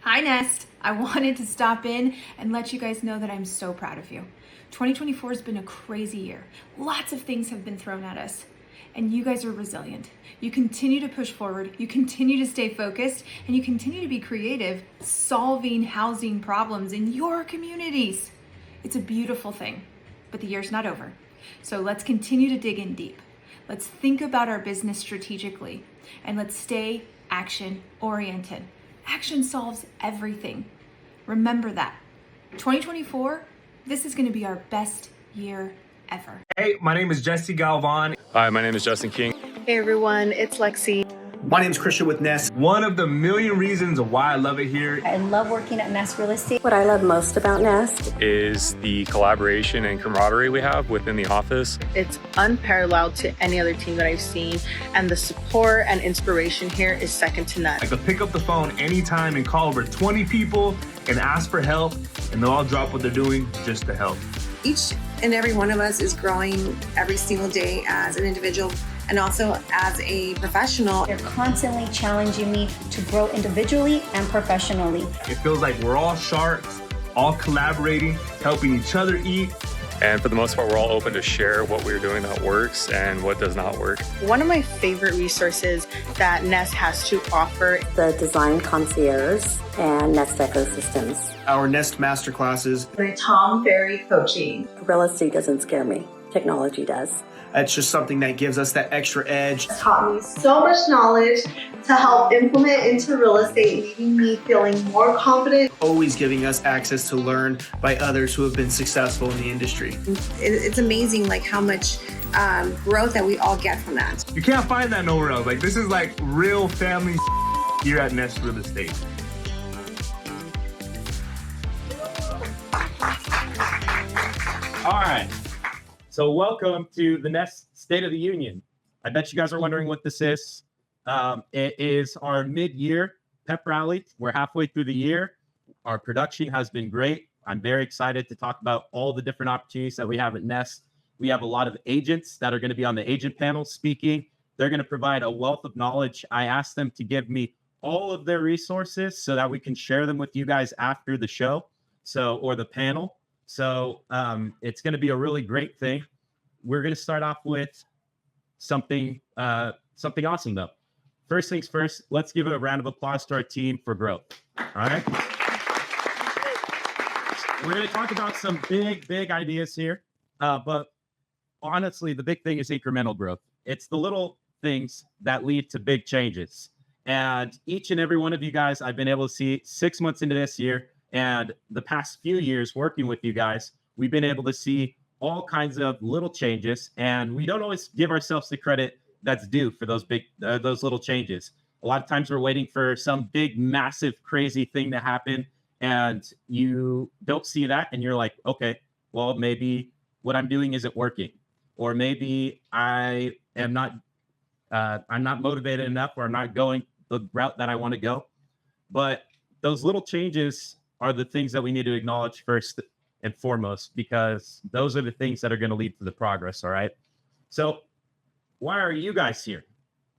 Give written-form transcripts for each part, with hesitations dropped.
Hi Nest, I wanted to stop in and let you guys know that I'm so proud of you. 2024 has been a crazy year. Lots of things have been thrown at us, and you guys are resilient. You continue to push forward, you continue to stay focused, and you continue to be creative, solving housing problems in your communities. It's a beautiful thing, but the year's not over. So let's continue to dig in deep. Let's think about our business strategically, and let's stay action oriented. Action solves everything. Remember that. 2024, this is going to be our best year ever. Hey, my name is Jesse Galvan. Hi, my name is Justin King. Hey everyone, it's Lexi. My name is Christian with Nest. One of the million reasons why I love it here. I love working at Nest Real Estate. What I love most about Nest is the collaboration and camaraderie we have within the office. It's unparalleled to any other team that I've seen, and the support and inspiration here is second to none. I could pick up the phone anytime and call over 20 people and ask for help, and they'll all drop what they're doing just to help. Each and every one of us is growing every single day as an individual and also as a professional. They're constantly challenging me to grow individually and professionally. It feels like we're all sharks, all collaborating, helping each other eat. And for the most part, we're all open to share what we're doing that works and what does not work. One of my favorite resources that Nest has to offer, the Design Concierge and Nest Ecosystems. Our Nest Masterclasses. The Tom Ferry Coaching. Real estate doesn't scare me. Technology does. It's just something that gives us that extra edge. It's taught me so much knowledge to help implement into real estate, leaving me feeling more confident. Always giving us access to learn by others who have been successful in the industry. It's amazing like how much growth that we all get from that. You can't find that nowhere else. Like, this is like real family here at Nest Real Estate. All right. So welcome to the Nest State of the Union. I bet you guys are wondering what this is. It is our mid-year pep rally. We're halfway through the year. Our production has been great. I'm very excited to talk about all the different opportunities that we have at Nest. We have a lot of agents that are going to be on the agent panel speaking. They're going to provide a wealth of knowledge. I asked them to give me all of their resources so that we can share them with you guys after the show, or the panel. So it's going to be a really great thing. We're going to start off with something awesome, though. First things first, let's give a round of applause to our team for growth. All right. We're going to talk about some big ideas here. But honestly, the big thing is incremental growth. It's the little things that lead to big changes. And each and every one of you guys, I've been able to see 6 months into this year, and the past few years working with you guys, we've been able to see all kinds of little changes, and we don't always give ourselves the credit that's due for those little changes. A lot of times we're waiting for some big, massive, crazy thing to happen, and you don't see that, and you're like, okay, well, maybe what I'm doing isn't working, or maybe I'm not motivated enough, or I'm not going the route that I want to go. But those little changes are the things that we need to acknowledge first and foremost, because those are the things that are going to lead to the progress. All right. So why are you guys here?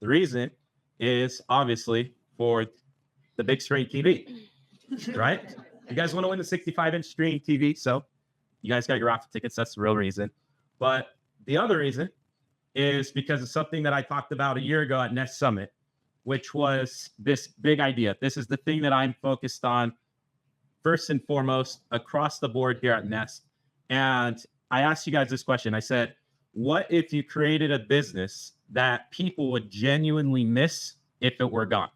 The reason is obviously for the big screen TV, right? You guys want to win the 65-inch screen TV. So you guys got your raffle tickets. That's the real reason. But the other reason is because of something that I talked about a year ago at Nest Summit, which was this big idea. This is the thing that I'm focused on first and foremost across the board here at Nest. And I asked you guys this question. I said, what if you created a business that people would genuinely miss if it were gone?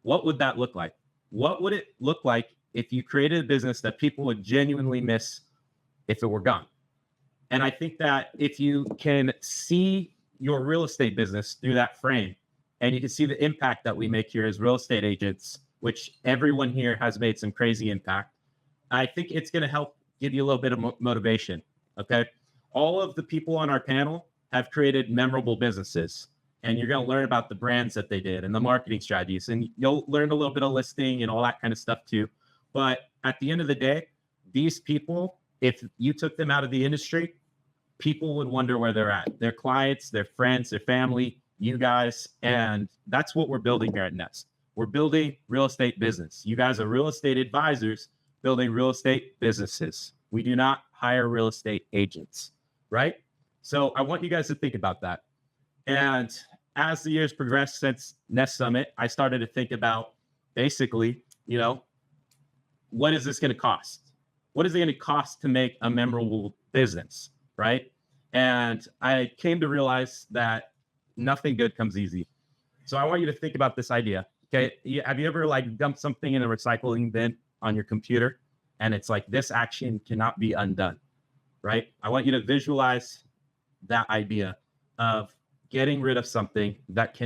What would that look like? What would it look like if you created a business that people would genuinely miss if it were gone? And I think that if you can see your real estate business through that frame, and you can see the impact that we make here as real estate agents, which everyone here has made some crazy impact, I think it's going to help give you a little bit of motivation. Okay. All of the people on our panel have created memorable businesses, and you're going to learn about the brands that they did and the marketing strategies, and you'll learn a little bit of listing and all that kind of stuff too. But at the end of the day, these people, if you took them out of the industry, people would wonder where they're at. Their clients, their friends, their family, you guys, and that's what we're building here at Nest. We're building real estate business. You guys are real estate advisors building real estate businesses. We do not hire real estate agents, right? So I want you guys to think about that. And as the years progressed since Nest Summit, I started to think about basically, what is this going to cost? What is it going to cost to make a memorable business, right? And I came to realize that nothing good comes easy. So I want you to think about this idea. Okay, have you ever dumped something in a recycling bin on your computer, and it's like this action cannot be undone, right? I want you to visualize that idea of getting rid of something that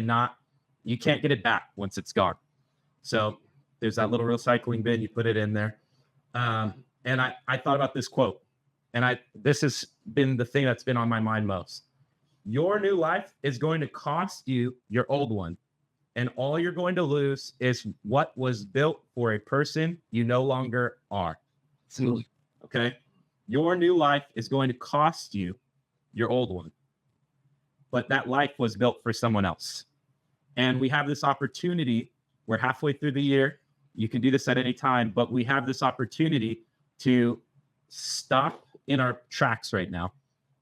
you can't get it back once it's gone. So there's that little recycling bin, you put it in there. And I thought about this quote, and this has been the thing that's been on my mind most. Your new life is going to cost you your old one, and all you're going to lose is what was built for a person you no longer are. Okay? Your new life is going to cost you your old one, but that life was built for someone else. And we have this opportunity. We're halfway through the year. You can do this at any time, but we have this opportunity to stop in our tracks right now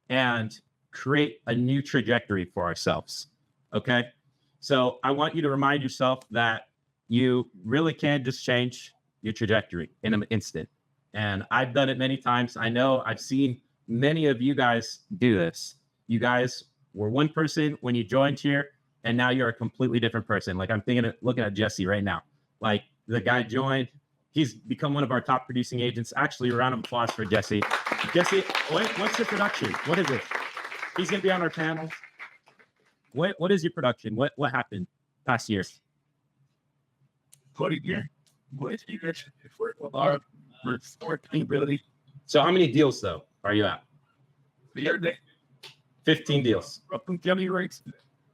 and create a new trajectory for ourselves. Okay? So I want you to remind yourself that you really can just change your trajectory in an instant. And I've done it many times. I know I've seen many of you guys do this. You guys were one person when you joined here, and now you're a completely different person. Like I'm looking at Jesse right now. Like the guy joined, he's become one of our top producing agents. Actually, a round of applause for Jesse. Jesse, what's your production? What is it? He's going to be on our panel. What is your production? What happened past years? So how many deals though are you at? 15 deals.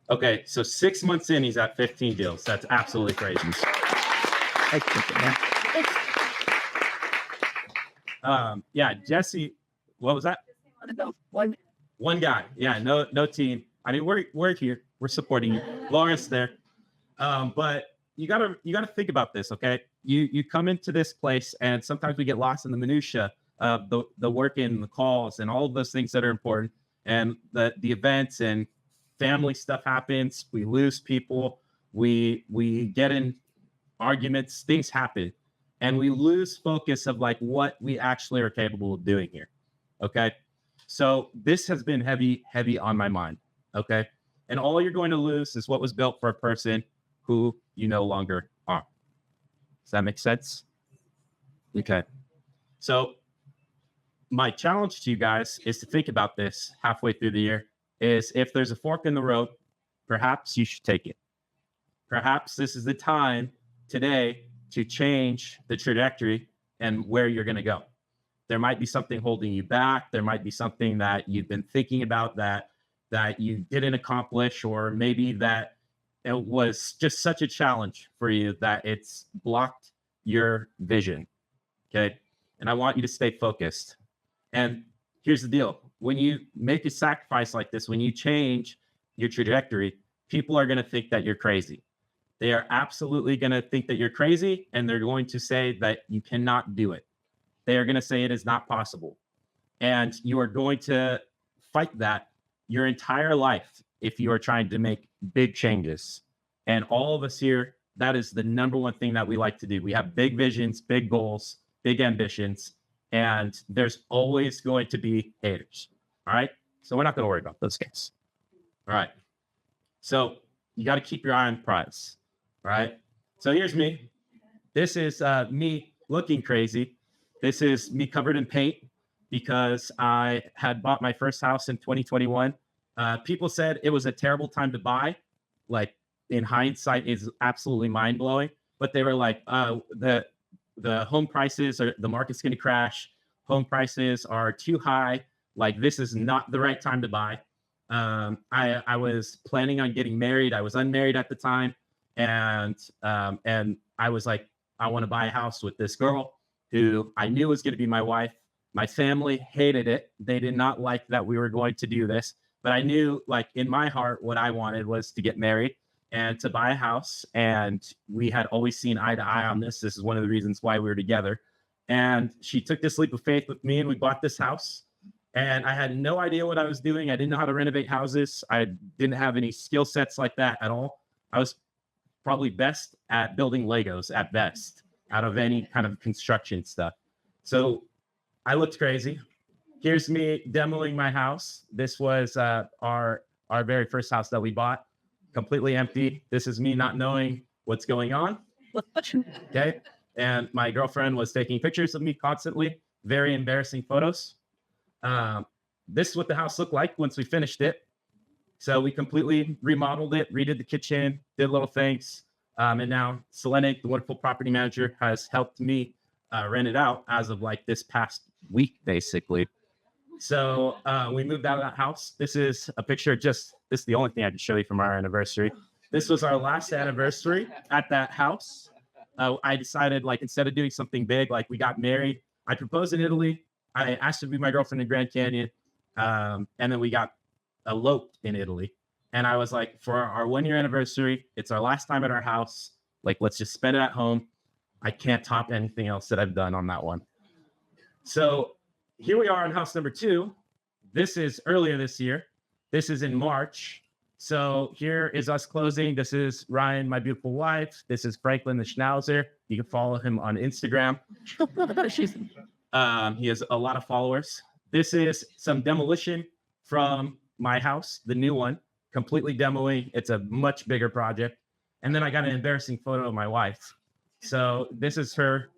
Okay, so 6 months in, he's at 15 deals. That's absolutely crazy. Yeah, Jesse, what was that? One guy. Yeah, no team. I mean, we're here. We're supporting you. Lawrence there. But you gotta think about this, okay? You come into this place, and sometimes we get lost in the minutia of the work and the calls and all of those things that are important, and the events and family stuff happens. We lose people. We get in arguments. Things happen, and we lose focus of like what we actually are capable of doing here. Okay, so this has been heavy on my mind. Okay, and all you're going to lose is what was built for a person who you no longer are. Does that make sense? Okay, so my challenge to you guys is to think about this halfway through the year. Is if there's a fork in the road, perhaps you should take it. Perhaps this is the time today to change the trajectory and where you're going to go. There might be something holding you back. There might be something that you've been thinking about that you didn't accomplish, or maybe that it was just such a challenge for you that it's blocked your vision. Okay. And I want you to stay focused. And here's the deal. When you make a sacrifice like this, when you change your trajectory, people are going to think that you're crazy. They are absolutely going to think that you're crazy, and they're going to say that you cannot do it. They are going to say it is not possible. And you are going to fight that your entire life if you are trying to make big changes. And all of us here, that is the number one thing that we like to do. We have big visions, big goals, big ambitions, and there's always going to be haters. All right. So we're not going to worry about those guys. All right. So you got to keep your eye on the prize. All right. So here's me. This is me looking crazy. This is me covered in paint because I had bought my first house in 2021. People said it was a terrible time to buy. Like in hindsight, is absolutely mind blowing. But they were like, the home prices the market's going to crash. Home prices are too high. Like this is not the right time to buy. I was planning on getting married. I was unmarried at the time. And I was like, I want to buy a house with this girl who I knew was going to be my wife. My family hated it. They did not like that we were going to do this, but I knew like in my heart, what I wanted was to get married. and to buy a house. And we had always seen eye to eye on this. This is one of the reasons why we were together. And she took this leap of faith with me, and we bought this house. And I had no idea what I was doing. I didn't know how to renovate houses. I didn't have any skill sets like that at all. I was probably best at building Legos at best out of any kind of construction stuff. So I looked crazy. Here's me demoing my house. This was our very first house that we bought, completely empty. This is me not knowing what's going on. Okay. And my girlfriend was taking pictures of me constantly, very embarrassing photos. This is what the house looked like once we finished it. So we completely remodeled it, redid the kitchen, did little things. And now Selene, the wonderful property manager, has helped me rent it out as of like this past week, basically. So we moved out of that house. This is a picture, this is the only thing I can show you from our anniversary. This was our last anniversary at that house. I decided, like, instead of doing something big, like we got married, I proposed in Italy. I asked her to be my girlfriend in Grand Canyon. And then we got eloped in Italy. And I was like, for our 1-year anniversary, it's our last time at our house. Like, let's just spend it at home. I can't top anything else that I've done on that one. So here we are on house number 2. This is earlier this year. This is in March. So here is us closing. This is Ryan, my beautiful wife. This is Franklin, the Schnauzer. You can follow him on Instagram. He has a lot of followers. This is some demolition from my house, the new one, completely demoing. It's a much bigger project. And then I got an embarrassing photo of my wife. So this is her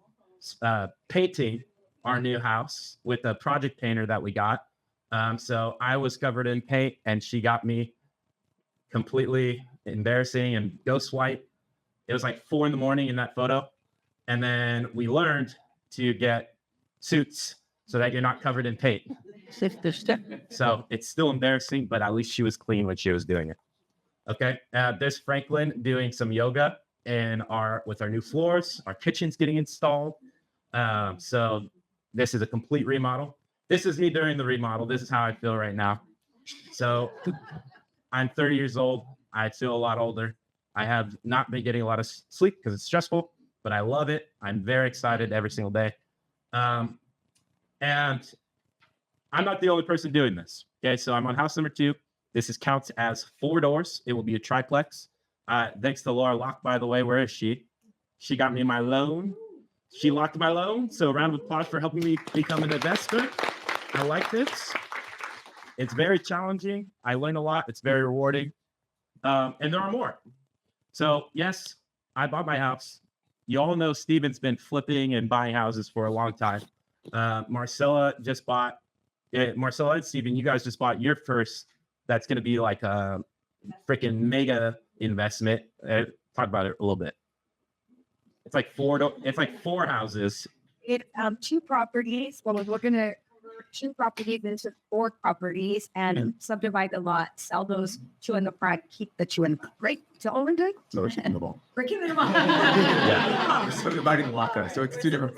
painting our new house with a project painter that we got. So I was covered in paint, and she got me completely embarrassing and ghost white. It was like 4 a.m. in that photo. And then we learned to get suits so that you're not covered in paint. So it's still embarrassing, but at least she was clean when she was doing it. Okay. There's Franklin doing some yoga with our new floors. Our kitchen's getting installed. So this is a complete remodel. This is me during the remodel. This is how I feel right now. So I'm 30 years old. I feel a lot older. I have not been getting a lot of sleep because it's stressful, but I love it. I'm very excited every single day. And I'm not the only person doing this. Okay, so I'm on house number 2. This counts as 4 doors. It will be a triplex. Thanks to Laura Locke, by the way. Where is she? She got me my loan. She locked my loan. So a round of applause for helping me become an investor. I like this. It's very challenging. I learned a lot. It's very rewarding. And there are more. So yes, I bought my house. You all know Steven's been flipping and buying houses for a long time. Marcella just bought. Marcella and Steven, you guys just bought your first. That's going to be like a freaking mega investment. Talk about it a little bit. It's like 4 houses. It 2 properties. Well, we're looking at 2 properties into 4 properties and subdivide the lot, sell those 2 in the front, keep the 2 in the front. Right? So all we're doing? So it's reasonable. Breaking them up. Yeah. So dividing the lot, so it's 2 different.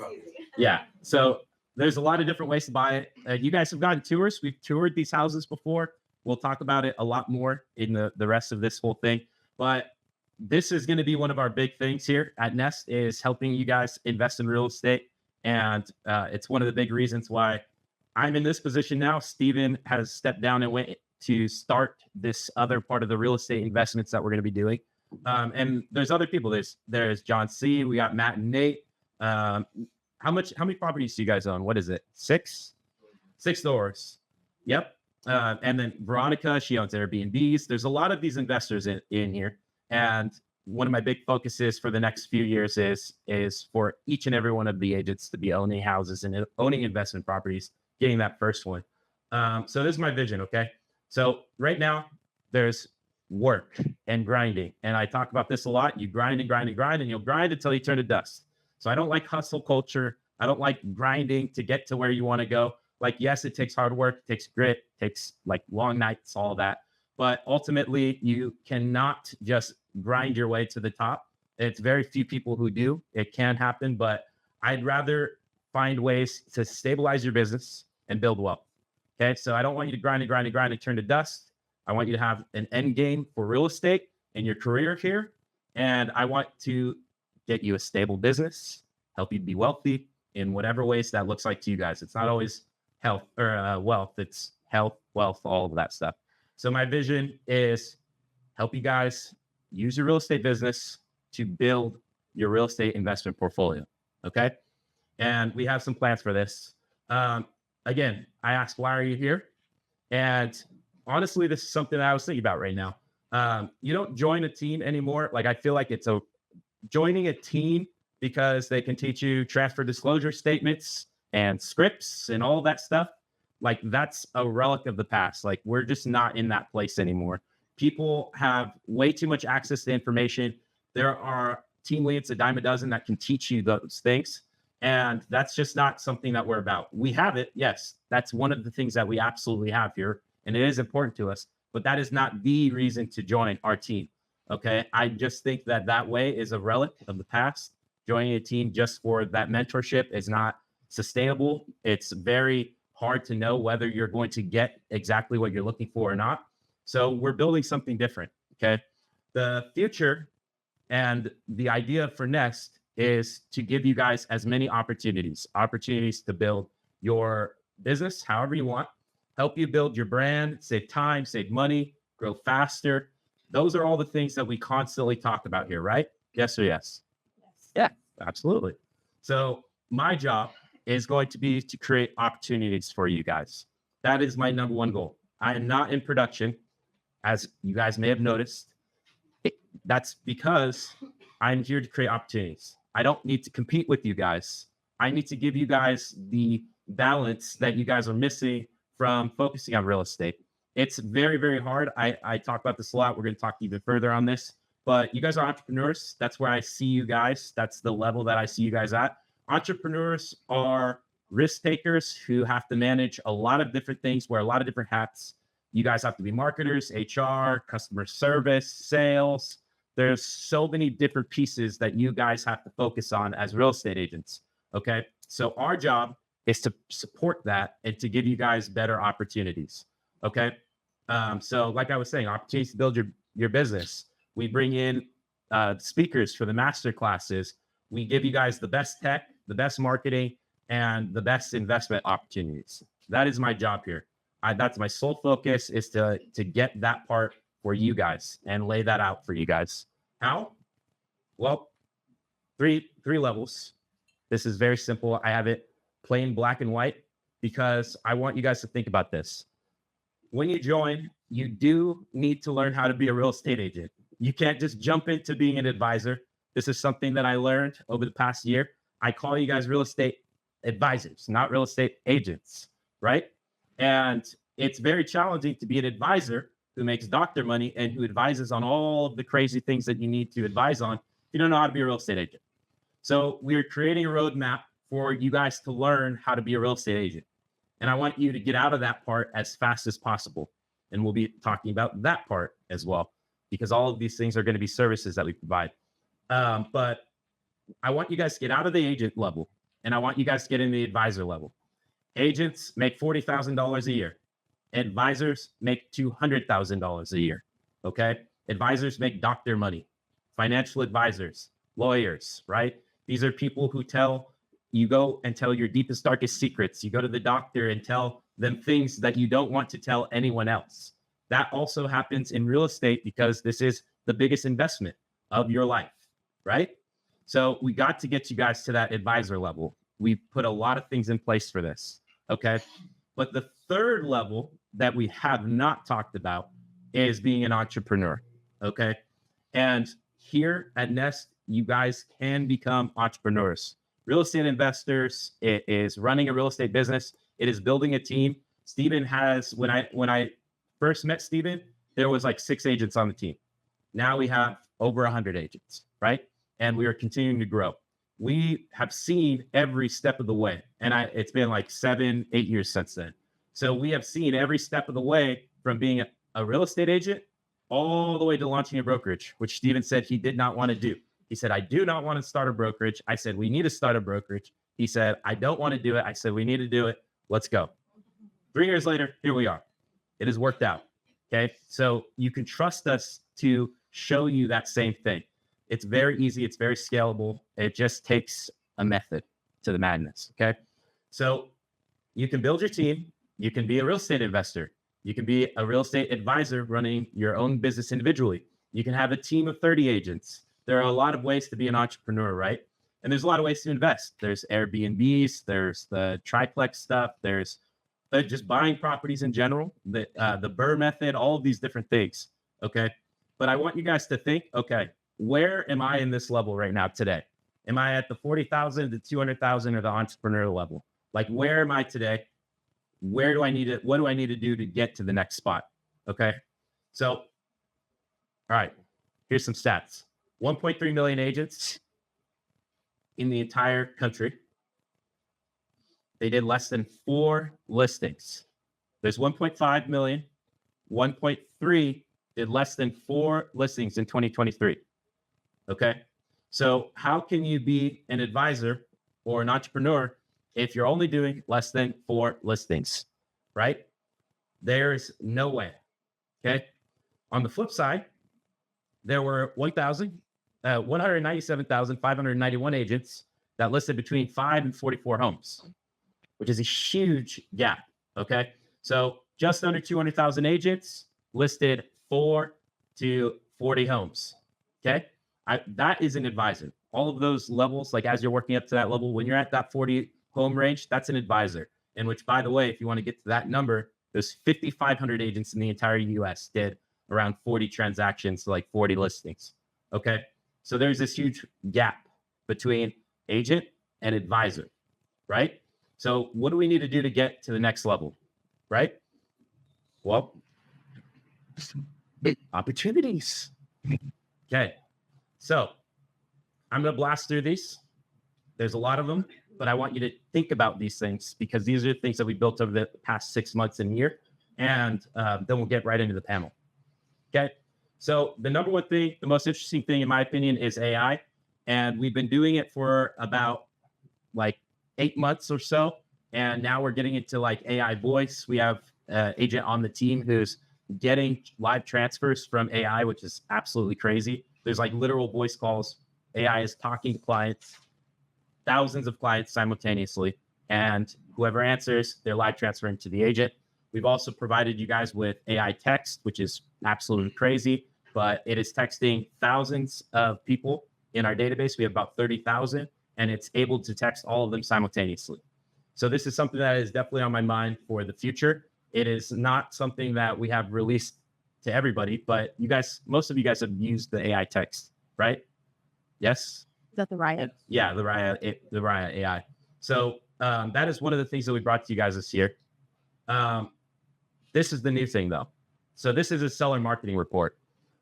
Yeah. So there's a lot of different ways to buy it. You guys have gotten tours. We've toured these houses before. We'll talk about it a lot more in the rest of this whole thing. But this is going to be one of our big things here at Nest, is helping you guys invest in real estate. And it's one of the big reasons why I'm in this position now. Steven has stepped down and went to start this other part of the real estate investments that we're going to be doing. And there's other people. There's John C. We got Matt and Nate. How many properties do you guys own? What is it? 6 doors. Yep. And then Veronica, she owns Airbnbs. There's a lot of these investors in here. And one of my big focuses for the next few years is for each and every one of the agents to be owning houses and owning investment properties, getting that first one. So this is my vision. Okay. So right now there's work and grinding. And I talk about this a lot. You grind and grind and grind, and you'll grind until you turn to dust. So I don't like hustle culture. I don't like grinding to get to where you want to go. Like, yes, it takes hard work, it takes grit, it takes like long nights, all that. But ultimately, you cannot just grind your way to the top. It's very few people who do. It can happen, but I'd rather find ways to stabilize your business and build wealth. Okay, so I don't want you to grind and grind and grind and turn to dust. I want you to have an end game for real estate in your career here. And I want to get you a stable business, help you be wealthy in whatever ways that looks like to you guys. It's not always health or wealth. It's health, wealth, all of that stuff. So my vision is help you guys use your real estate business to build your real estate investment portfolio. Okay. And we have some plans for this. Again, I asked, why are you here? And honestly, this is something that I was thinking about right now. You don't join a team anymore. Like, I feel like it's joining a team because they can teach you transfer disclosure statements and scripts and all that stuff. Like, that's a relic of the past. Like, we're just not in that place anymore. People have way too much access to information. There are team leads a dime a dozen that can teach you those things. And that's just not something that we're about. We have it. Yes, that's one of the things that we absolutely have here. And it is important to us, but that is not the reason to join our team. Okay. I just think that that way is a relic of the past. Joining a team just for that mentorship is not sustainable. It's very hard to know whether you're going to get exactly what you're looking for or not. So we're building something different. Okay. The future and the idea for Nest is to give you guys as many opportunities to build your business however you want, help you build your brand, save time, save money, grow faster. Those are all the things that we constantly talk about here, right? Yes or yes? Yeah, absolutely. So my job is going to be to create opportunities for you guys. That is my number one goal. I am not in production, as you guys may have noticed. That's because I'm here to create opportunities. I don't need to compete with you guys. I need to give you guys the balance that you guys are missing from focusing on real estate. It's very, very hard. I talk about this a lot. We're going to talk even further on this, but you guys are entrepreneurs. That's where I see you guys. That's the level that I see you guys at. Entrepreneurs are risk takers who have to manage a lot of different things, wear a lot of different hats. You guys have to be marketers, HR, customer service, sales. There's so many different pieces that you guys have to focus on as real estate agents. Okay. So our job is to support that and to give you guys better opportunities. Okay. So like I was saying, opportunities to build your business. We bring in speakers for the master classes. We give you guys the best tech, the best marketing, and the best investment opportunities. That is my job here. That's my sole focus, is to get that part for you guys and lay that out for you guys. How? Well, three levels. This is very simple. I have it plain black and white because I want you guys to think about this. When you join, you do need to learn how to be a real estate agent. You can't just jump into being an advisor. This is something that I learned over the past year. I call you guys real estate advisors, not real estate agents, right? And it's very challenging to be an advisor who makes doctor money and who advises on all of the crazy things that you need to advise on if you don't know how to be a real estate agent. So we're creating a roadmap for you guys to learn how to be a real estate agent. And I want you to get out of that part as fast as possible. And we'll be talking about that part as well, because all of these things are going to be services that we provide. But I want you guys to get out of the agent level, and I want you guys to get in the advisor level. Agents make $40,000 a year. Advisors make $200,000 a year. Okay. Advisors make doctor money, financial advisors, lawyers, right? These are people who you go and tell your deepest, darkest secrets. You go to the doctor and tell them things that you don't want to tell anyone else. That also happens in real estate because this is the biggest investment of your life, right? So we got to get you guys to that advisor level. We put a lot of things in place for this. Okay. But the third level that we have not talked about is being an entrepreneur. Okay. And here at Nest, you guys can become entrepreneurs. Real estate investors, it is running a real estate business. It is building a team. Steven has, when I first met Steven, there was like 6 agents on the team. Now we have over 100 agents, right? And we are continuing to grow. We have seen every step of the way. And it's been like 7-8 years since then. So we have seen every step of the way from being a real estate agent all the way to launching a brokerage, which Steven said he did not want to do. He said, I do not want to start a brokerage. I said, we need to start a brokerage. He said, I don't want to do it. I said, we need to do it. Let's go. 3 years later, here we are. It has worked out. Okay. So you can trust us to show you that same thing. It's very easy. It's very scalable. It just takes a method to the madness. Okay. So you can build your team. You can be a real estate investor. You can be a real estate advisor running your own business individually. You can have a team of 30 agents. There are a lot of ways to be an entrepreneur, right? And there's a lot of ways to invest. There's Airbnbs, there's the triplex stuff, there's just buying properties in general, the Burr method, all of these different things. Okay. But I want you guys to think, okay, where am I in this level right now today? Am I at the 40,000, the 200,000, or the entrepreneur level? Like, where am I today? Where do I need it? What do I need to do to get to the next spot? Okay. So, all right, here's some stats. 1.3 million agents in the entire country. They did less than 4 listings. There's 1.5 million. 1.3 did less than 4 listings in 2023. Okay. So how can you be an advisor or an entrepreneur if you're only doing less than 4 listings, right? There's no way. Okay. On the flip side, there were 197,591 agents that listed between 5 and 44 homes, which is a huge gap. Okay. So just under 200,000 agents listed 4 to 40 homes. Okay. That is an advisor. All of those levels, like as you're working up to that level, when you're at that 40 home range, that's an advisor. And which, by the way, if you want to get to that number, there's 5,500 agents in the entire US did around 40 transactions, like 40 listings. Okay. So there's this huge gap between agent and advisor, right? So what do we need to do to get to the next level, right? Well, opportunities. Okay. So I'm going to blast through these. There's a lot of them, but I want you to think about these things because these are the things that we built over the past 6 months and year. And then we'll get right into the panel. Okay. So the number one thing, the most interesting thing, in my opinion, is AI. And we've been doing it for about like 8 months or so. And now we're getting into like AI voice. We have an agent on the team who's getting live transfers from AI, which is absolutely crazy. There's like literal voice calls. AI is talking to clients, thousands of clients simultaneously. And whoever answers, they're live transferring to the agent. We've also provided you guys with AI text, which is absolutely crazy, but it is texting thousands of people in our database. We have about 30,000, and it's able to text all of them simultaneously. So this is something that is definitely on my mind for the future. It is not something that we have released to everybody, but you guys, most of you guys have used the AI text, right? Yes? Is that the Raya? Yeah, the Raya AI. So that is one of the things that we brought to you guys this year. This is the new thing though. So this is a seller marketing report.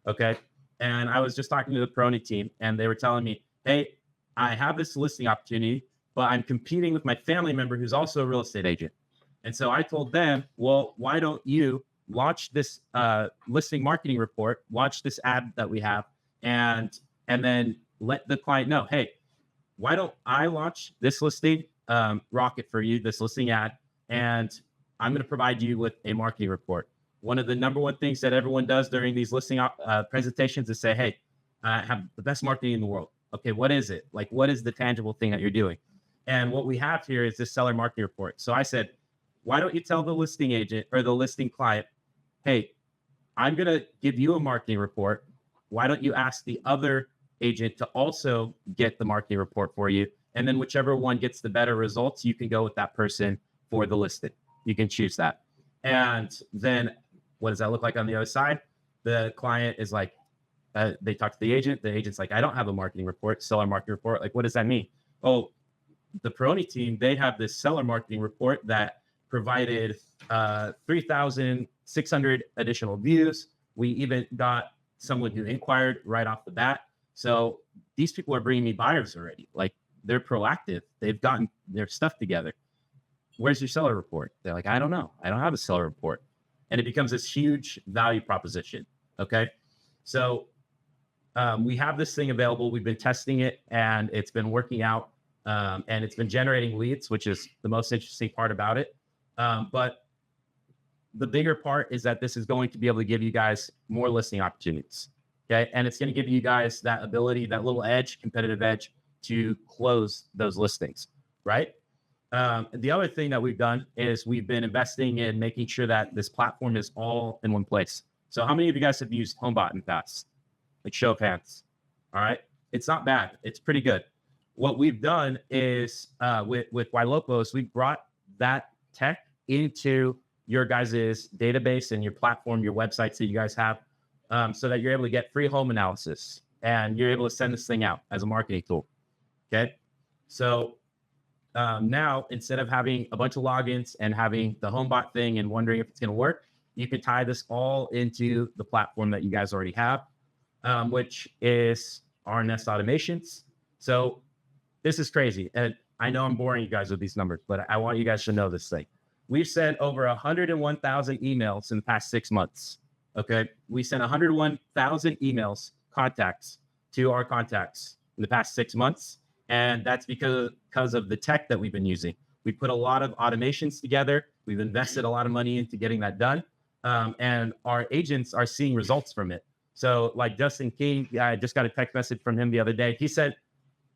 Okay. And I was just talking to the Peroni team and they were telling me, hey, I have this listing opportunity, but I'm competing with my family member who's also a real estate agent. And so I told them, well, why don't you launch this listing marketing report, launch this ad that we have, and then let the client know, hey, why don't I launch this listing rocket for you, this listing ad, and I'm going to provide you with a marketing report. One of the number one things that everyone does during these listing presentations is say, hey, I have the best marketing in the world. Okay, what is it? Like, what is the tangible thing that you're doing? And what we have here is this seller marketing report. So I said, why don't you tell the listing agent or the listing client, hey, I'm going to give you a marketing report. Why don't you ask the other agent to also get the marketing report for you? And then whichever one gets the better results, you can go with that person for the listing. You can choose that. And then what does that look like on the other side? The client is like, they talk to the agent. The agent's like, I don't have a marketing report, seller marketing report. Like, what does that mean? Oh, the Peroni team, they have this seller marketing report that provided 3,600 additional views. We even got someone who inquired right off the bat. So these people are bringing me buyers already. Like, they're proactive. They've gotten their stuff together. Where's your seller report? They're like, I don't know. I don't have a seller report. And it becomes this huge value proposition. Okay. So we have this thing available. We've been testing it and it's been working out. And it's been generating leads, which is the most interesting part about it. But the bigger part is that this is going to be able to give you guys more listing opportunities. Okay. And it's going to give you guys that ability, that little edge, competitive edge to close those listings, right? The other thing that we've done is we've been investing in making sure that this platform is all in one place. So how many of you guys have used HomeBot in the past? Like show of hands. All right. It's not bad. It's pretty good. What we've done is with YLocals, we brought that tech into your guys' database and your platform, your websites that you guys have, so that you're able to get free home analysis and you're able to send this thing out as a marketing tool. Okay. So now, instead of having a bunch of logins and having the HomeBot thing and wondering if it's going to work, you can tie this all into the platform that you guys already have, which is our Nest automations. So this is crazy. And I know I'm boring you guys with these numbers, but I want you guys to know this thing. We've sent over 101,000 emails in the past 6 months. Okay. We sent 101,000 emails, contacts to our contacts in the past 6 months. And that's because of the tech that we've been using. We put a lot of automations together. We've invested a lot of money into getting that done. And our agents are seeing results from it. So like Justin King, I just got a text message from him the other day. He said,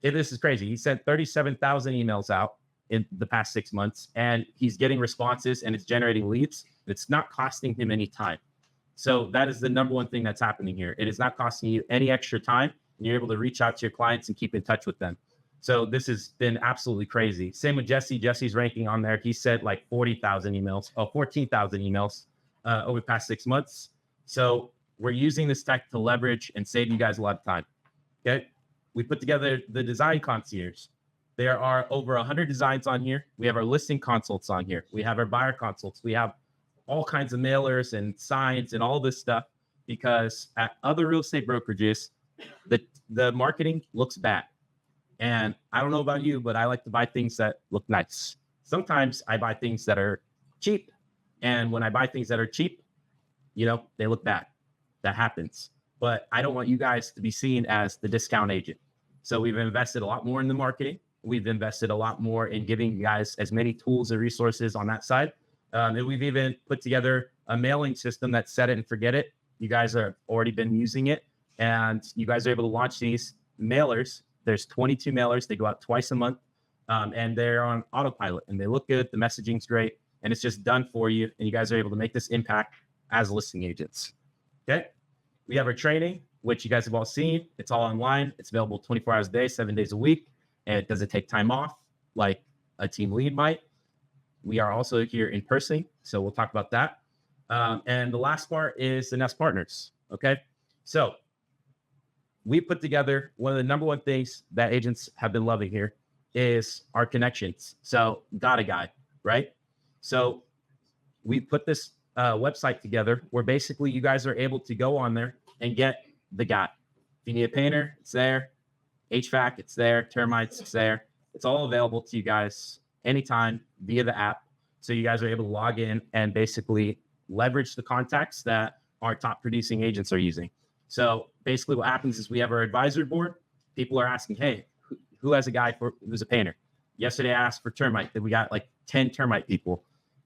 this is crazy. He sent 37,000 emails out in the past 6 months, and he's getting responses and it's generating leads. It's not costing him any time. So that is the number one thing that's happening here. It is not costing you any extra time, and you're able to reach out to your clients and keep in touch with them. So this has been absolutely crazy. Same with Jesse. Jesse's ranking on there. He said like 14,000 emails over the past 6 months. So we're using this tech to leverage and save you guys a lot of time. Okay. We put together the design concierge. There are over 100 designs on here. We have our listing consults on here. We have our buyer consults. We have all kinds of mailers and signs and all this stuff, because at other real estate brokerages, the marketing looks bad. And I don't know about you, but I like to buy things that look nice. Sometimes I buy things that are cheap. And when I buy things that are cheap, they look bad. That happens. But I don't want you guys to be seen as the discount agent. So we've invested a lot more in the marketing. We've invested a lot more in giving you guys as many tools and resources on that side. And we've even put together a mailing system that's set it and forget it. You guys have already been using it, and you guys are able to launch these mailers. There's 22 mailers. They go out twice a month, and they're on autopilot, and they look good. The messaging's great, and it's just done for you. And you guys are able to make this impact as listing agents. Okay. We have our training, which you guys have all seen. It's all online. It's available 24 hours a day, 7 days a week. And it doesn't take time off like a team lead might. We are also here in person, so we'll talk about that. And the last part is the Nest partners. Okay. So we put together one of the number one things that agents have been loving here is our connections. So got a guy, right? So we put this website together where basically you guys are able to go on there and get the guy. If you need a painter, it's there. HVAC, it's there. Termites, it's there. It's all available to you guys anytime via the app. So you guys are able to log in and basically leverage the contacts that our top producing agents are using. So basically what happens is we have our advisory board. People are asking, hey, who has a guy who's a painter? Yesterday I asked for termite. That we got like 10 termite people.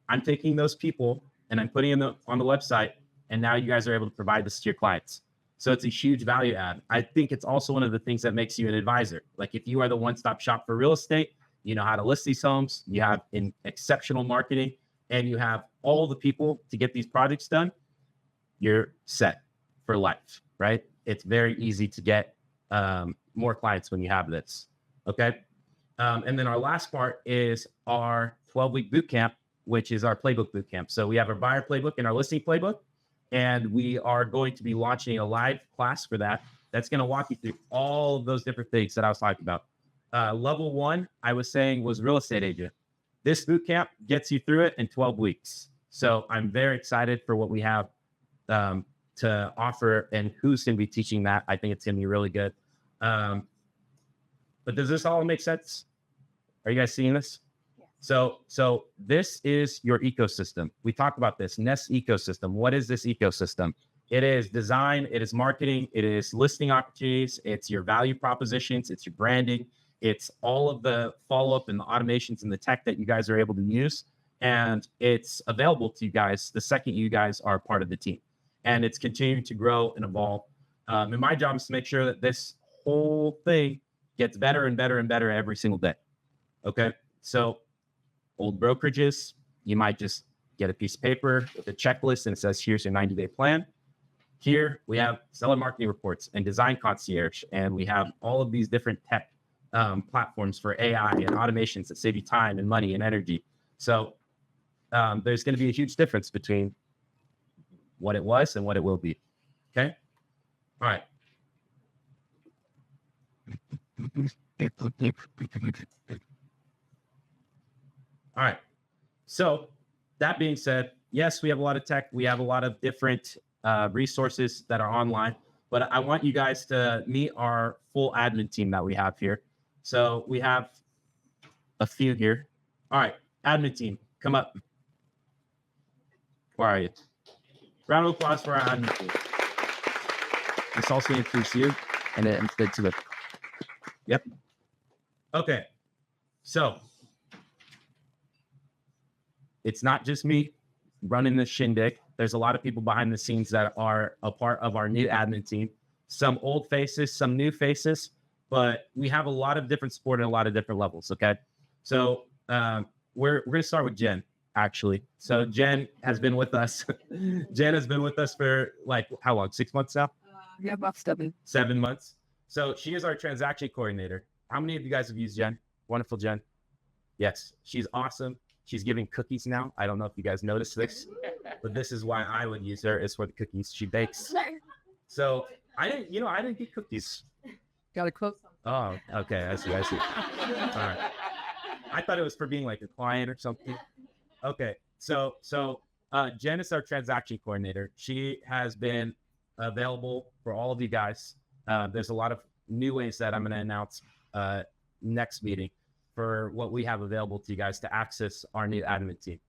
I'm taking those people and I'm putting them on the website. And now you guys are able to provide this to your clients. So it's a huge value add. I think it's also one of the things that makes you an advisor. Like if you are the one-stop shop for real estate, you know how to list these homes, you have exceptional marketing, and you have all the people to get these projects done, you're set for life, right? It's very easy to get more clients when you have this, okay? And then our last part is our 12-week boot camp, which is our playbook boot camp. So we have our buyer playbook and our listing playbook, and we are going to be launching a live class for that. That's going to walk you through all of those different things that I was talking about. Level 1, I was saying, was real estate agent. This boot camp gets you through it in 12 weeks. So I'm very excited for what we have to offer and who's going to be teaching that. I think it's going to be really good. But does this all make sense? Are you guys seeing this? Yeah. So this is your ecosystem. We talk about this Nest ecosystem. What is this ecosystem? It is design, it is marketing, it is listing opportunities, it's your value propositions, it's your branding, it's all of the follow-up and the automations and the tech that you guys are able to use. And it's available to you guys the second you guys are part of the team. And it's continuing to grow and evolve. And my job is to make sure that this whole thing gets better and better and better every single day. Okay. So old brokerages, you might just get a piece of paper with a checklist and it says, here's your 90-day plan. Here we have seller marketing reports and design concierge, and we have all of these different tech platforms for AI and automations that save you time and money and energy. So there's going to be a huge difference between what it was and what it will be. Okay. All right. All right. So that being said, yes, we have a lot of tech. We have a lot of different resources that are online, but I want you guys to meet our full admin team that we have here. So we have a few here. All right, admin team, come up. Where are you? Round of applause for our admin team. This also includes you and then to the. Yep. Okay. So it's not just me running this shindig. There's a lot of people behind the scenes that are a part of our new admin team. Some old faces, some new faces, but we have a lot of different support at a lot of different levels. Okay. So we're going to start with Jen, actually. So Jen has been with us. Jen has been with us for like, how long? 6 months now? Yeah, about 7. 7 months. So she is our transaction coordinator. How many of you guys have used Jen? Wonderful, Jen. Yes, she's awesome. She's giving cookies now. I don't know if you guys noticed this, but this is why I would use her, is for the cookies she bakes. So I didn't get cookies. Got a quote? Oh, okay. I see. All right. I thought it was for being like a client or something. Okay. So Jen is our transaction coordinator. She has been available for all of you guys. There's a lot of new ways that I'm going to announce next meeting for what we have available to you guys to access our new admin team.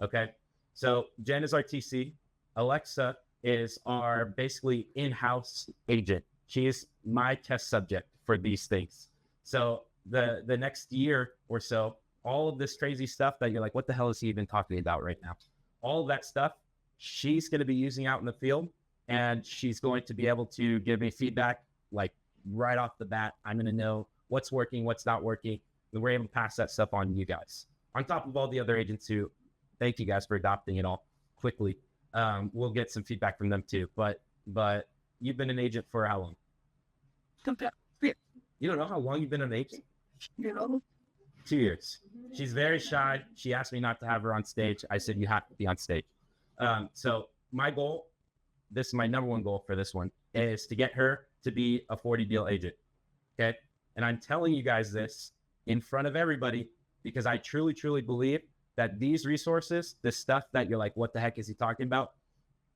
Okay. So Jen is our TC. Alexa is our basically in-house agent. She is my test subject for these things. So the next year or so, all of this crazy stuff that you're like, what the hell is he even talking about right now? All of that stuff, she's going to be using out in the field, and she's going to be able to give me feedback like right off the bat. I'm going to know what's working, what's not working. And we're able to pass that stuff on to you guys. On top of all the other agents who, thank you guys for adopting it all quickly. We'll get some feedback from them too. But you've been an agent for how long? You don't know how long you've been an agent? 2 years. She's very shy. She asked me not to have her on stage. I said, you have to be on stage. So my goal, this is my number one goal for this one, is to get her to be a 40 deal agent. Okay. And I'm telling you guys this in front of everybody because I truly, truly believe that these resources, this stuff that you're like, what the heck is he talking about,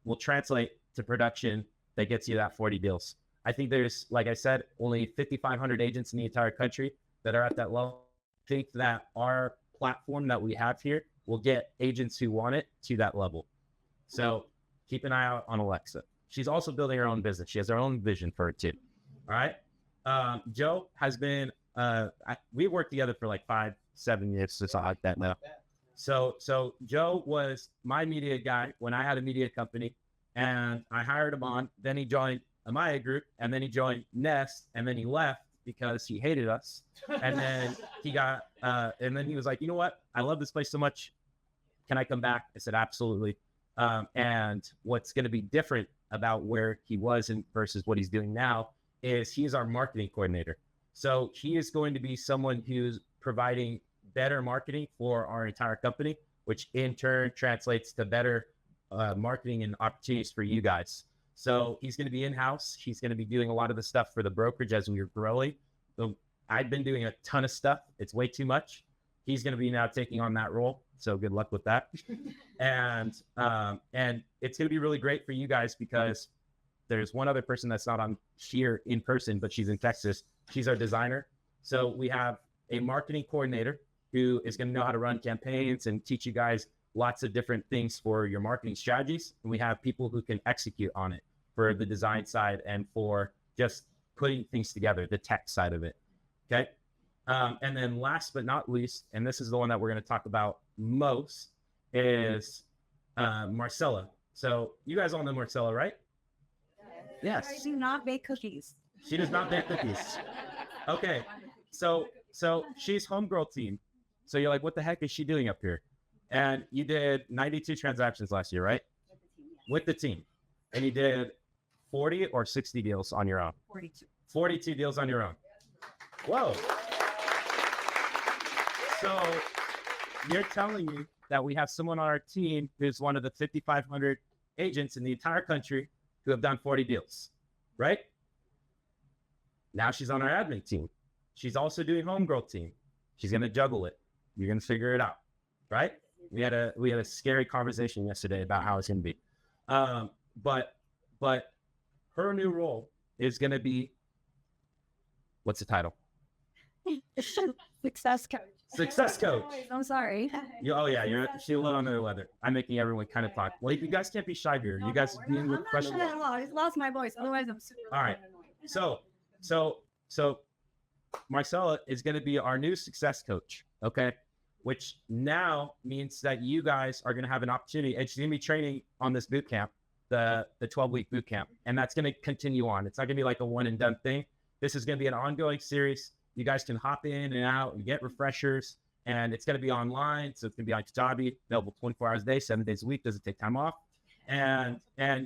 will translate to production that gets you that 40 deals. I think there's, like I said, only 5,500 agents in the entire country that are at that level. I think that our platform that we have here will get agents who want it to that level. So keep an eye out on Alexa. She's also building her own business. She has her own vision for it too. All right. Joe has been, we worked together for like 5-7 years, so something like that now. So Joe was my media guy when I had a media company, and I hired him on. Then he joined Amaya Group, and then he joined Nest, and then he left because he hated us. And then he got, and then he was like, you know what? I love this place so much. Can I come back? I said, absolutely. And what's going to be different about where he was and versus what he's doing now is he's our marketing coordinator. So he is going to be someone who's providing better marketing for our entire company, which in turn translates to better marketing and opportunities for you guys. So he's going to be in-house. He's going to be doing a lot of the stuff for the brokerage as we are growing. So I've been doing a ton of stuff. It's way too much. He's going to be now taking on that role. So good luck with that. And it's going to be really great for you guys because there's one other person that's not on here in person, but she's in Texas. She's our designer. So we have a marketing coordinator who is going to know how to run campaigns and teach you guys lots of different things for your marketing strategies. And we have people who can execute on it for the design side and for just putting things together, the tech side of it. Okay. And then last but not least, and this is the one that we're going to talk about most, is Marcella. So you guys all know Marcella, right? Yes. I do not bake cookies. She does not bake cookies. Okay. So she's homegirl team. So you're like, what the heck is she doing up here? And you did 92 transactions last year, right? With the team. And you did 40 or 60 deals on your own? 42. 42 deals on your own. Whoa. So you're telling me that we have someone on our team who's one of the 5,500 agents in the entire country who have done 40 deals, right? Now she's on our admin team. She's also doing homegirl team. She's going to juggle it. You're going to figure it out, right? We had a scary conversation yesterday about how it's going to be. But her new role is going to be, what's the title? Success coach. Success coach. I'm sorry. She's a little under the weather. I'm making everyone kind of talk. Well, you guys can't be shy here. You guys being with professional. I lost my voice. Otherwise, I'm super. All right. So Marcella is going to be our new success coach. Okay. Which now means that you guys are going to have an opportunity, and she's going to be training on this boot camp, the 12-week boot camp, and that's going to continue on. It's not going to be like a one and done thing. This is going to be an ongoing series. You guys can hop in and out and get refreshers, and it's going to be online. So it's going to be on Kajabi, available 24 hours a day, 7 days a week. Doesn't take time off. And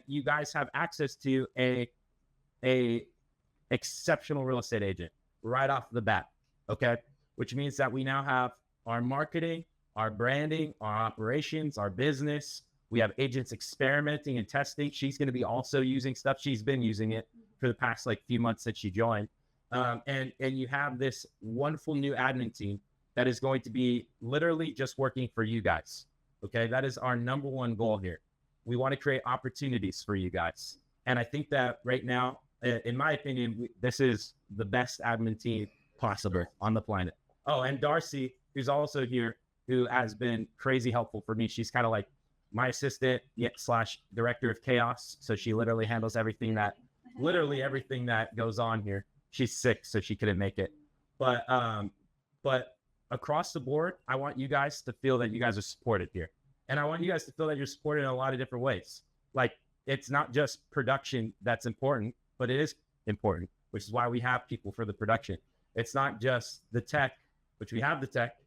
you guys have access to a exceptional real estate agent right off the bat. Okay. Which means that we now have our marketing, our branding, our operations, our business. We have agents experimenting and testing. She's going to be also using stuff. She's been using it for the past few months that she joined. And you have this wonderful new admin team that is going to be literally just working for you guys. Okay. That is our number one goal here. We want to create opportunities for you guys. And I think that right now, in my opinion, this is the best admin team possible on the planet. Oh, and Darcy, who's also here, who has been crazy helpful for me. She's kind of like my assistant / director of chaos. So she literally handles everything that goes on here. She's sick, so she couldn't make it. But across the board, I want you guys to feel that you guys are supported here. And I want you guys to feel that you're supported in a lot of different ways. Like, it's not just production that's important, but it is important, which is why we have people for the production. It's not just the tech, which we have the tech,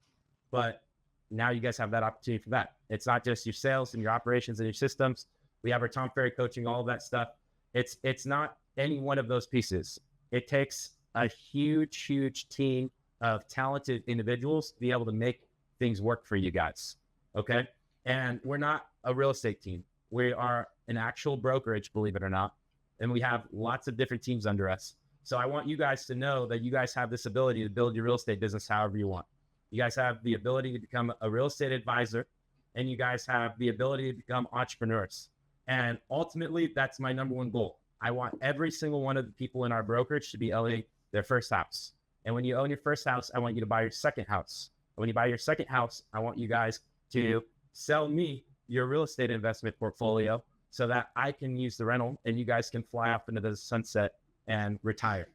but now you guys have that opportunity for that. It's not just your sales and your operations and your systems. We have our Tom Ferry coaching, all of that stuff. It's not any one of those pieces. It takes a huge, huge team of talented individuals to be able to make things work for you guys. Okay. And we're not a real estate team. We are an actual brokerage, believe it or not. And we have lots of different teams under us. So I want you guys to know that you guys have this ability to build your real estate business however you want. You guys have the ability to become a real estate advisor, and you guys have the ability to become entrepreneurs. And ultimately, that's my number one goal. I want every single one of the people in our brokerage to be owning their first house. And when you own your first house, I want you to buy your second house. And when you buy your second house, I want you guys to sell me your real estate investment portfolio so that I can use the rental and you guys can fly off into the sunset and retire.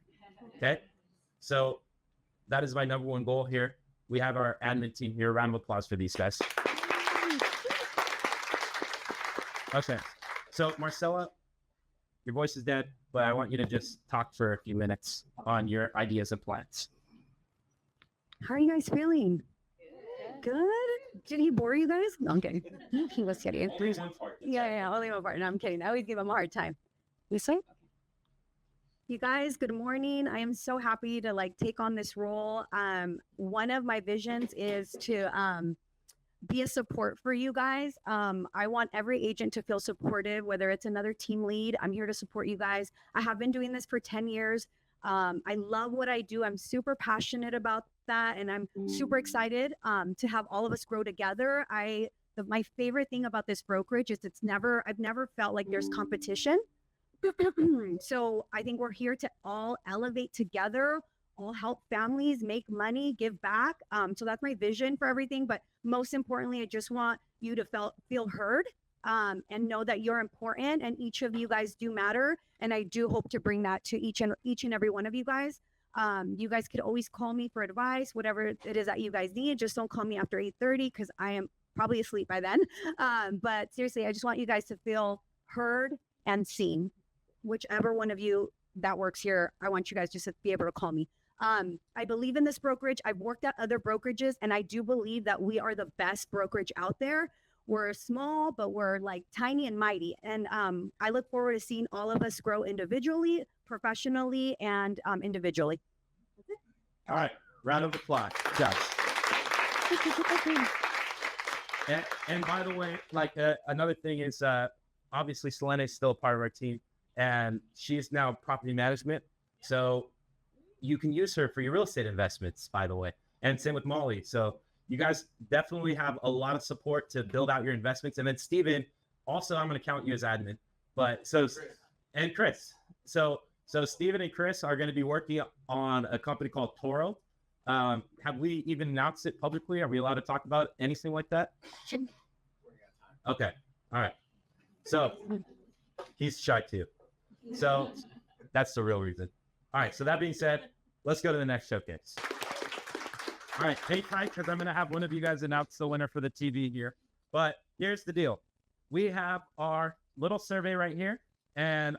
Okay. So that is my number one goal here. We have our admin team here. A round of applause for these guys. Okay. So Marcella, your voice is dead, but I want you to just talk for a few minutes on your ideas and plans. How are you guys feeling? Good. Did he bore you guys? No, I'm kidding. He was kidding. Yeah, only one part. No, I'm kidding. I always give him a hard time. You say? You guys, good morning. I am so happy to take on this role. One of my visions is to be a support for you guys. I want every agent to feel supportive, whether it's another team lead. I'm here to support you guys. I have been doing this for 10 years. I love what I do. I'm super passionate about that, and I'm super excited to have all of us grow together. My favorite thing about this brokerage is I've never felt like there's competition. So I think we're here to all elevate together, all help families make money, give back. So that's my vision for everything. But most importantly, I just want you to feel heard and know that you're important, and each of you guys do matter. And I do hope to bring that to each and every one of you guys. You guys could always call me for advice, whatever it is that you guys need. Just don't call me after 8:30 because I am probably asleep by then. But seriously, I just want you guys to feel heard and seen. whichever one of you that works here, I want you guys just to be able to call me. I believe in this brokerage. I've worked at other brokerages, and I do believe that we are the best brokerage out there. We're small, but we're like tiny and mighty. And I look forward to seeing all of us grow individually, professionally, and individually. All right, round of applause. Yes. And by the way, like another thing is obviously Selena is still a part of our team, and she's now property management. So you can use her for your real estate investments, by the way. And same with Molly. So you guys definitely have a lot of support to build out your investments. And then Steven, also I'm going to count you as admin. But and Chris. So Steven and Chris are going to be working on a company called Toro. Have we even announced it publicly? Are we allowed to talk about anything like that? Okay. All right. So he's shy too. So that's the real reason. All right. So that being said, let's go to the next showcase. All right. Hang tight, because I'm going to have one of you guys announce the winner for the TV here. But here's the deal. We have our little survey right here, and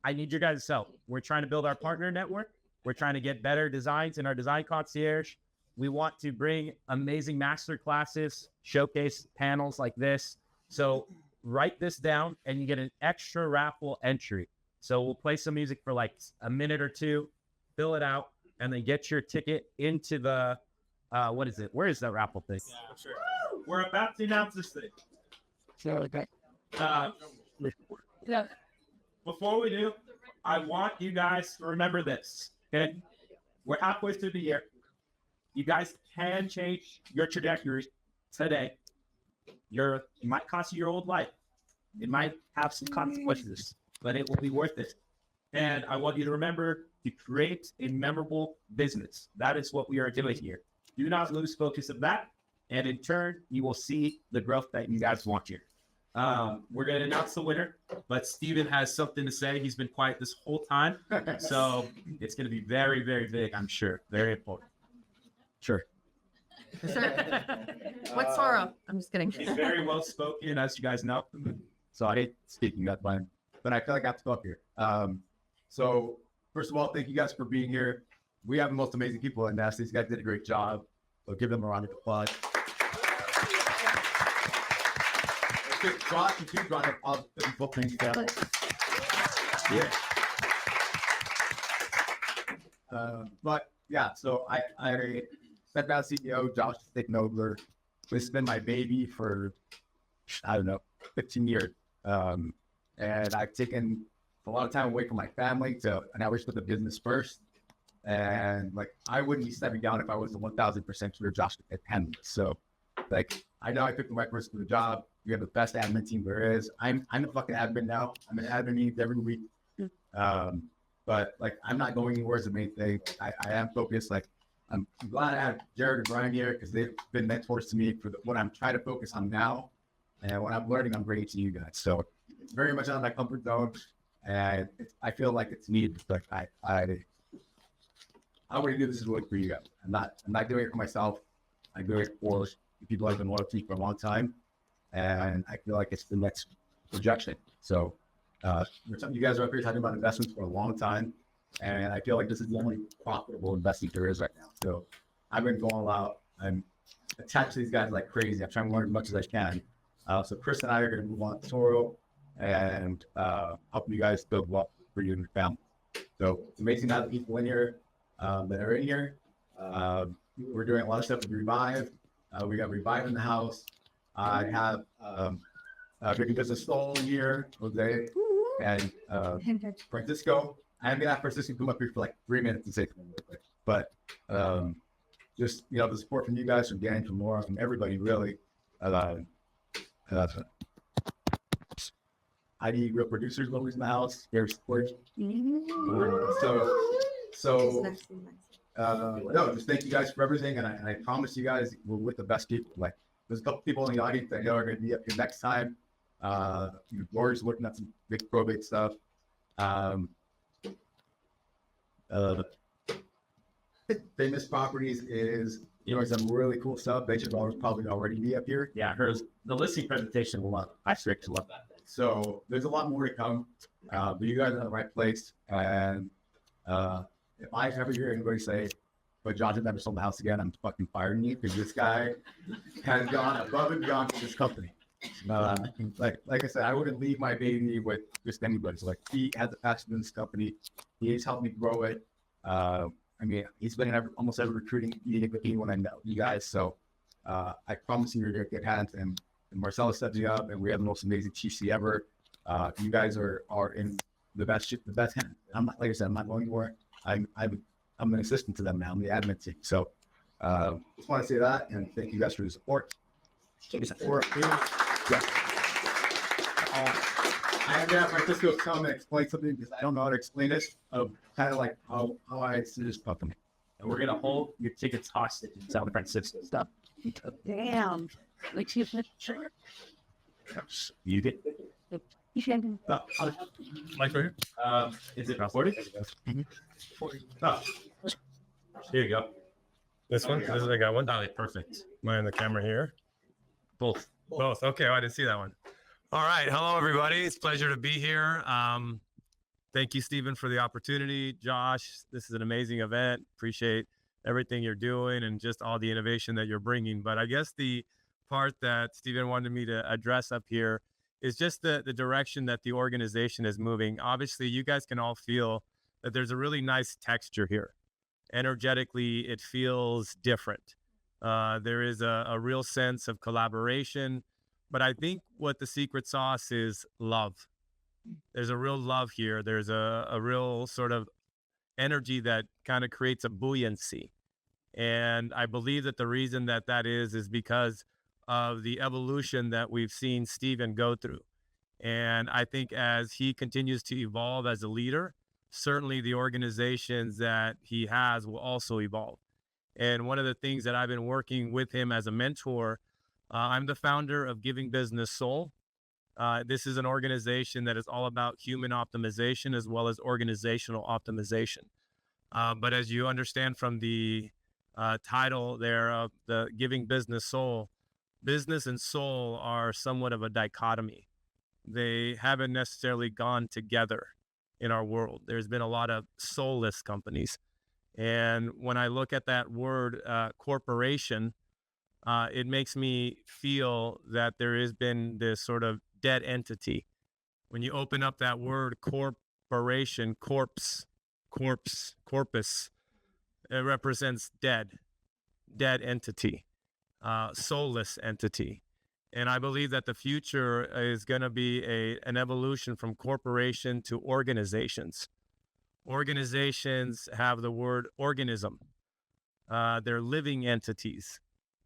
I need your guys' help. We're trying to build our partner network. We're trying to get better designs in our design concierge. We want to bring amazing master classes, showcase panels like this. So write this down and you get an extra raffle entry. So we'll play some music for like a minute or two, fill it out, and then get your ticket into the, what is it? Where is that raffle thing? Yeah, sure. We're about to announce this thing. Before we do, I want you guys to remember this, okay? We're halfway through the year. You guys can change your trajectory today. It might cost you your old life. It might have some consequences, but it will be worth it. And I want you to remember to create a memorable business. That is what we are doing here. Do not lose focus of that. And in turn, you will see the growth that you guys want here. We're going to announce the winner, but Steven has something to say. He's been quiet this whole time. So it's going to be very, very big, I'm sure. Very important. Sure. What's sorrow? I'm just kidding. He's very well spoken, as you guys know. So I hate speaking, that's fine. But I feel like I have to talk here. So first of all, thank you guys for being here. We have the most amazing people in Nest. These guys did a great job. So give them a round of applause. Yeah. But yeah, so I stepped down CEO, Josh has taken over. This has been my baby for, I don't know, 15 years. And I've taken a lot of time away from my family to now we're with the business first. And like, I wouldn't be stepping down if I was 1,000% sure Josh could handle it. So like, I know I picked the right person for the job. We have the best admin team there is. I'm a fucking admin now. I'm an admin meetings every week. But like, I'm not going anywhere is the main thing. I am focused. Like, I'm glad I have Jared and Brian here because they've been mentors to me for what I'm trying to focus on now. And what I'm learning, I'm bringing to you guys. So it's very much out of my comfort zone. And I feel like it's needed. Like I want to do this is really for you guys. I'm not doing it for myself. I'm doing it for the people I've been loyal to for a long time. And I feel like it's the next projection. So you guys are up here talking about investments for a long time. And I feel like this is the only profitable investment there is right now. So I've been going all out. I'm attached to these guys like crazy. I'm trying to learn as much as I can. So Chris and I are going to move on to Toro and help you guys build wealth for you and your family. So it's amazing to have people in here that are in here. We're doing a lot of stuff with Revive. We got Revive in the house. I have Drinking Business Soul here, Jose, and Francisco. I'm going to have Francisco come up here for like 3 minutes and say something real quick. But just, you know, the support from you guys, from Dan, from Laura, from everybody, really. I need real producers always in the house. Their support. No, just thank you guys for everything, and I promise you guys we're with the best people. Like, there's a couple people in the audience that I know are going to be up here next time. Laura's looking at some big probate stuff. Famous Properties is doing some really cool stuff. They should probably already be up here. Yeah, the listing presentation will love. I strictly love that. So there's a lot more to come. But you guys are in the right place. And if I ever hear anybody say, but Josh has never sold the house again, I'm fucking firing you, because this guy has gone above and beyond for this company. Like I said, I wouldn't leave my baby with just anybody. So like, he has a passion in this company. He has helped me grow it. I mean, he's been in almost every recruiting meeting with me when I met you guys. So I promise you, you're going to get hands. And Marcella set me up, and we have the most amazing chiefs ever. You guys are in the best hands. I'm not, like I said, I'm not going anywhere. I'm an assistant to them now. I'm the admin team. So just want to say that, and thank you guys for the support. I have to have Francisco come and explain something, because I don't know how to explain this, of kind of like how I see this company. And we're going to hold your tickets hostage in San Francisco stuff. Damn. Like you sure. You did. Mike right here. Is it recorded? Oh. Here you go. This one? This is, I got one. Oh, perfect. Am I on the camera here? Both. Both. Okay. Oh, I didn't see that one. All right. Hello, everybody. It's a pleasure to be here. Thank you, Stephen, for the opportunity. Josh, this is an amazing event. Appreciate everything you're doing and just all the innovation that you're bringing. But I guess the part that Stephen wanted me to address up here is just the direction that the organization is moving. Obviously, you guys can all feel that there's a really nice texture here. Energetically, it feels different. There is a real sense of collaboration, but I think what the secret sauce is love. There's a real love here. There's a real sort of energy that kind of creates a buoyancy. And I believe that the reason that is because of the evolution that we've seen Stephen go through. And I think as he continues to evolve as a leader, certainly the organizations that he has will also evolve. And one of the things that I've been working with him as a mentor, I'm the founder of Giving Business Soul. This is an organization that is all about human optimization as well as organizational optimization. But as you understand from the title there of the Giving Business Soul, business and soul are somewhat of a dichotomy. They haven't necessarily gone together in our world. There's been a lot of soulless companies. And when I look at that word corporation, it makes me feel that there has been this sort of dead entity. When you open up that word corporation, corpus, it represents dead entity, soulless entity. And I believe that the future is going to be an evolution from corporation to organizations. Organizations have the word organism. They're living entities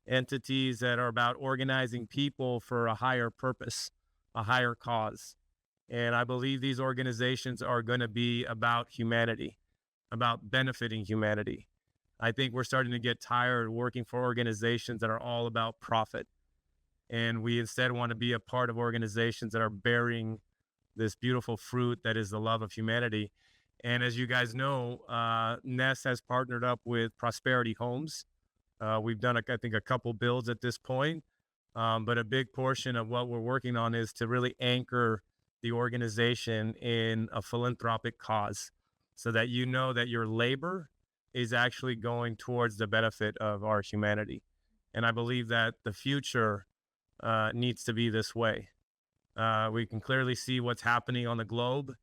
that are about organizing people for a higher purpose, a higher cause. And I believe these organizations are going to be about humanity, about benefiting humanity. I think we're starting to get tired working for organizations that are all about profit. And we instead want to be a part of organizations that are bearing this beautiful fruit that is the love of humanity. And as you guys know, Nest has partnered up with Prosperity Homes. We've done, I think, a couple builds at this point. But a big portion of what we're working on is to really anchor the organization in a philanthropic cause so that you know that your labor is actually going towards the benefit of our humanity. And I believe that the future needs to be this way. We can clearly see what's happening on the globe.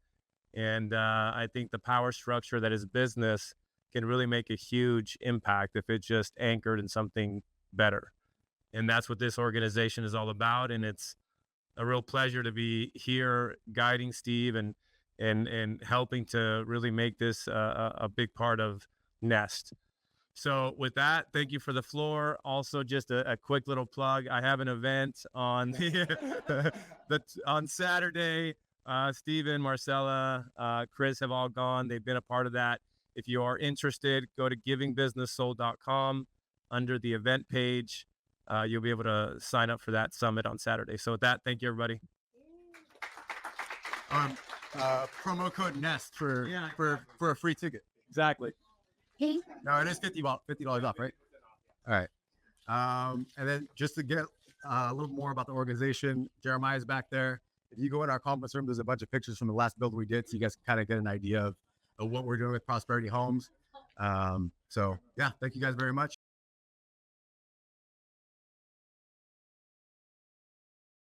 And I think the power structure that is business can really make a huge impact if it's just anchored in something better. And that's what this organization is all about. And it's a real pleasure to be here guiding Steve and helping to really make this a big part of Nest. So with that, thank you for the floor. Also, just a quick little plug. I have an event on on Saturday. Steven, Marcella, Chris have all gone. They've been a part of that. If you are interested, go to givingbusinesssoul.com under the event page. You'll be able to sign up for that summit on Saturday. So with that, thank you, everybody. Promo code NEST for a free ticket. Exactly. No, it is $50 off, right? All right. And then just to get a little more about the organization, Jeremiah's back there. if you go in our conference room, there's a bunch of pictures from the last build we did, so you guys can kind of get an idea of what we're doing with Prosperity Homes. So yeah, thank you guys very much.